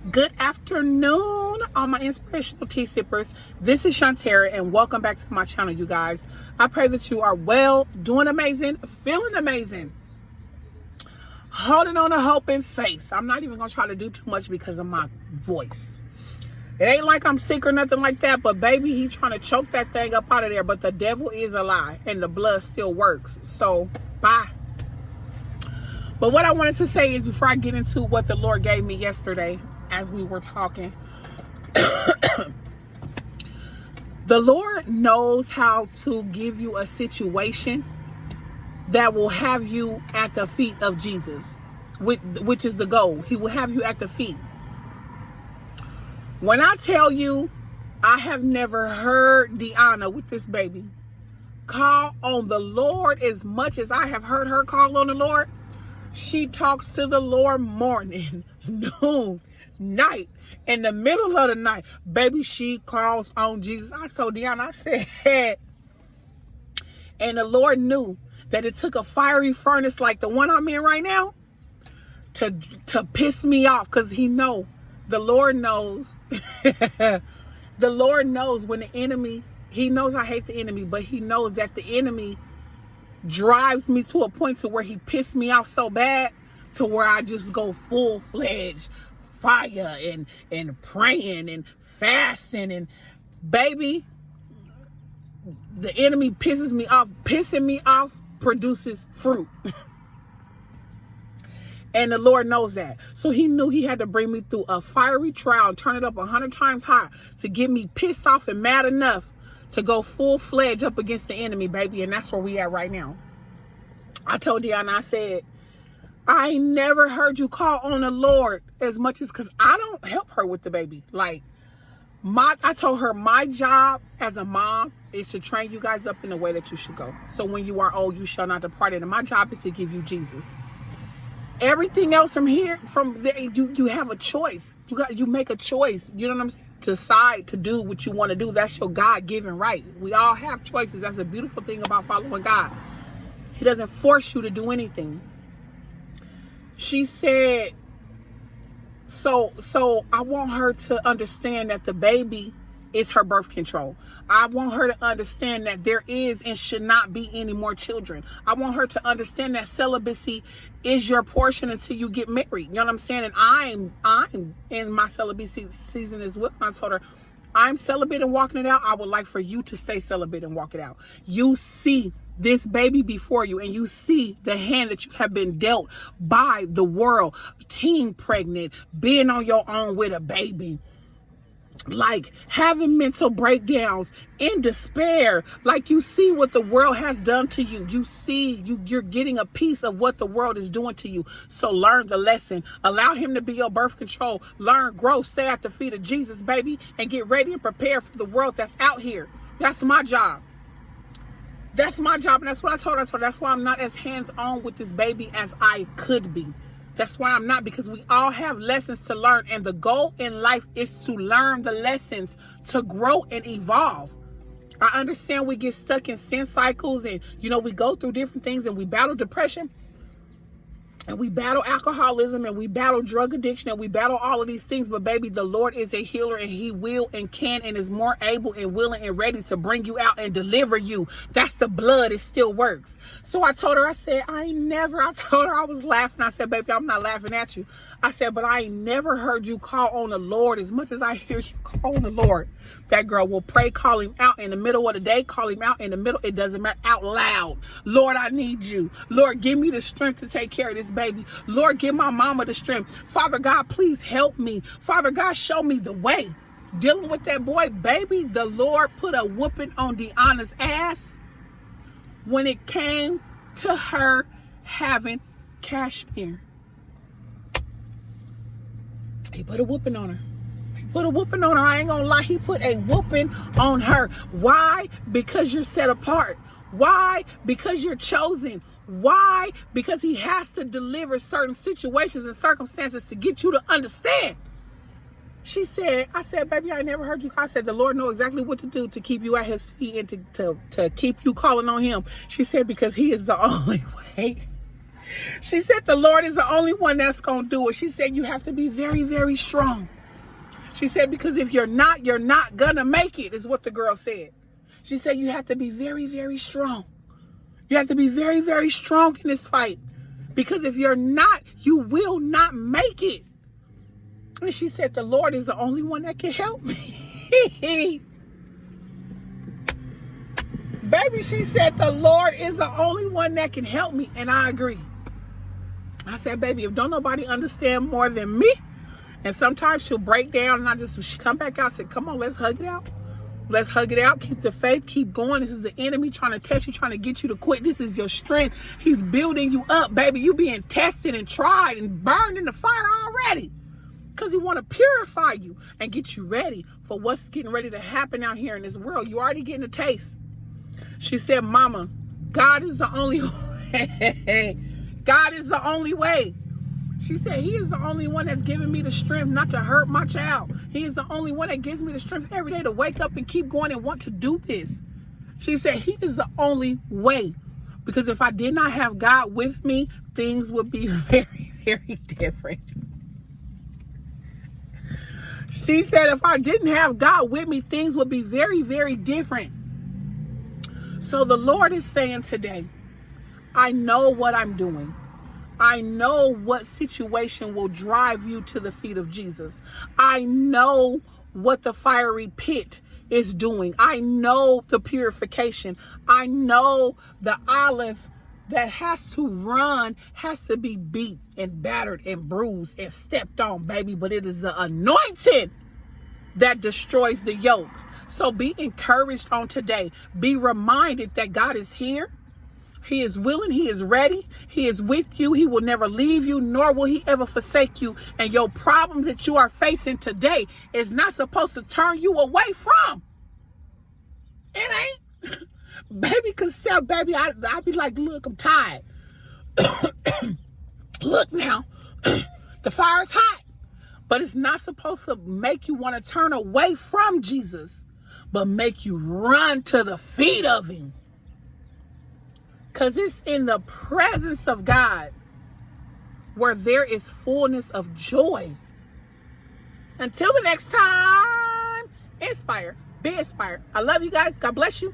Good afternoon, all my inspirational tea sippers. This is Shantara, and welcome back to my channel, you guys. I pray that you are well, doing amazing, feeling amazing, holding on to hope and faith. I'm not even going to try to do too much because of my voice. It ain't like I'm sick or nothing like that, but baby, he trying to choke that thing up out of there. But the devil is a lie, and the blood still works. So, bye. But what I wanted to say is, before I get into what the Lord gave me yesterday, as we were talking, the Lord knows how to give you a situation that will have you at the feet of Jesus, which is the goal. He will have you at the feet. When I tell you, I have never heard Deanna with this baby call on the Lord as much as I have heard her call on the Lord. She talks to the Lord morning, noon, night, in the middle of the night. Baby, she calls on Jesus. I told Deanna, I said, and the Lord knew that it took a fiery furnace like the one I'm in right now to piss me off, because he know. The Lord knows. The Lord knows when the enemy, he knows I hate the enemy, but he knows that the enemy drives me to a point to where he pissed me off so bad to where I just go full-fledged fire and praying and fasting. And baby, the enemy pisses me off. Pissing me off produces fruit. And the Lord knows that. So he knew he had to bring me through a fiery trial, turn it up 100 times higher to get me pissed off and mad enough to go full-fledged up against the enemy, baby. And that's where we at right now. I told Deanna, I said, I never heard you call on the Lord as much as, because I don't help her with the baby. Like, I told her my job as a mom is to train you guys up in the way that you should go. So when you are old, you shall not depart it. And my job is to give you Jesus. Everything else from here, from there, you have a choice. You make a choice. You know what I'm saying? Decide to do what you want to do. That's your God-given right. We all have choices. That's a beautiful thing about following God. He doesn't force you to do anything. She said, so I want her to understand that the baby is her birth control. I want her to understand that there is and should not be any more children. I want her to understand that celibacy is your portion until you get married. You know what I'm saying? And I'm in my celibacy season as well. I told her, I'm celibate and walking it out. I would like for you to stay celibate and walk it out. You see this baby before you, and you see the hand that you have been dealt by the world, teen pregnant, being on your own with a baby, like having mental breakdowns, in despair. Like, you see what the world has done to you. You see, you're getting a piece of what the world is doing to you. So learn the lesson. Allow him to be your birth control. Learn, grow, stay at the feet of Jesus, baby, and get ready and prepare for the world that's out here. That's my job. That's my job. And that's what I told her. That's why I'm not as hands-on with this baby as I could be. That's why I'm not, because we all have lessons to learn. And the goal in life is to learn the lessons, to grow and evolve. I understand we get stuck in sin cycles, and, we go through different things, and we battle depression, and we battle alcoholism, and we battle drug addiction, and we battle all of these things. But baby, the Lord is a healer, and he will and can and is more able and willing and ready to bring you out and deliver you. That's the blood. It still works. So I told her, I said, I told her, I was laughing. I said, baby, I'm not laughing at you. I said, but I ain't never heard you call on the Lord as much as I hear you call on the Lord. That girl will pray, call him out in the middle of the day, call him out in the middle. It doesn't matter, out loud. Lord, I need you. Lord, give me the strength to take care of this baby. Lord, give my mama the strength. Father God, please help me. Father God, show me the way. Dealing with that boy, baby, the Lord put a whooping on Deanna's ass when it came to her having Cashmere. He put a whooping on her. Put a whooping on her. I ain't gonna lie. He put a whooping on her. Why? Because you're set apart. Why? Because you're chosen. Why? Because he has to deliver certain situations and circumstances to get you to understand. She said, I said, baby, I never heard you. I said, the Lord knows exactly what to do to keep you at his feet and to keep you calling on him. She said, because he is the only way. She said the Lord is the only one that's going to do it. She said you have to be very, very strong. She said, because if you're not going to make it, is what the girl said. She said you have to be very, very strong. You have to be very, very strong in this fight. Because if you're not, you will not make it. And she said, the Lord is the only one that can help me. Baby, she said, the Lord is the only one that can help me. And I agree. I said, baby, if don't nobody understand more than me, and sometimes she'll break down and she come back out and say, come on, let's hug it out. Let's hug it out. Keep the faith. Keep going. This is the enemy trying to test you, trying to get you to quit. This is your strength. He's building you up, baby. You being tested and tried and burned in the fire already. Because he want to purify you and get you ready for what's getting ready to happen out here in this world. You already getting a taste. She said, Mama, God is the only way. God is the only way. She said, he is the only one that's giving me the strength not to hurt my child. He is the only one that gives me the strength every day to wake up and keep going and want to do this. She said, he is the only way. Because if I did not have God with me, things would be very, very different. She said, if I didn't have God with me, things would be very, very different. So the Lord is saying today, I know what I'm doing. I know what situation will drive you to the feet of Jesus. I know what the fiery pit is doing. I know the purification. I know the olive that has to run has to be beat and battered and bruised and stepped on, baby. But it is the anointed that destroys the yokes. So be encouraged on today. Be reminded that God is here. He is willing. He is ready. He is with you. He will never leave you, nor will he ever forsake you. And your problems that you are facing today is not supposed to turn you away from. It ain't. Baby could tell, baby, I'd be like, look, I'm tired. Look now, the fire's hot. But it's not supposed to make you want to turn away from Jesus, but make you run to the feet of him. Because it's in the presence of God where there is fullness of joy. Until the next time, inspire, be inspired. I love you guys. God bless you.